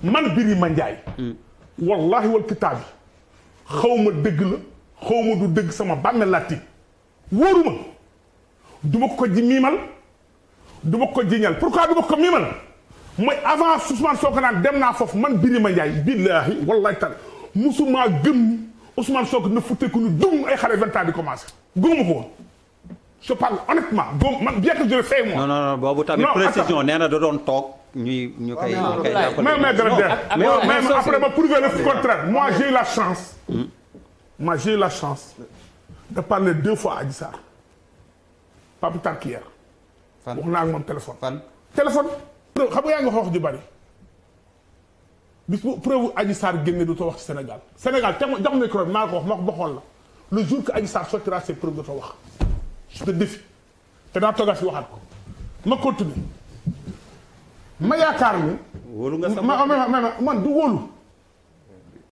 man Birima Ndiaye. wallahi wal kitaabi xaw ma dëgg la xaw ma du dëgg sama bàmmeel laa tiit wóoruma du ma ko ji miimal du ma ko jiñal pourquoi du ma ko miimal mooy avant Ousmane Sonko naan dem naa foofu man Birima Ndiaye billaahi wallahi taala musuma gëm ni Ousmane Sonko na futteeku ni dum ay xale 20 ans di commencé gëmuma ko woon je parle honnêtement man bien que je le sais moi. non boobu tamit précision nee na da doon toog ñu koy jàppale. mais après ma prouver le contraire moi j'ai eu la chance. moi j'ai eu la chance de parler 2 fois à Adji Sarr pas plus tard qu'hier. fan wax naa ak moom téléphone. fan téléphone. xam nga yaa ngi wax ju bari bis bu preuve Adji Sarr génne du too wax ci Sénégal Sénégal te jox micro bi maa ko wax ma ko ba xool la le jour que Adji Sarr sortira ses preuves du too wax je te défie te daa toogaat fi waxaat ko ma continue ma yaakaar ni. wóolu nga sa man du wóolu.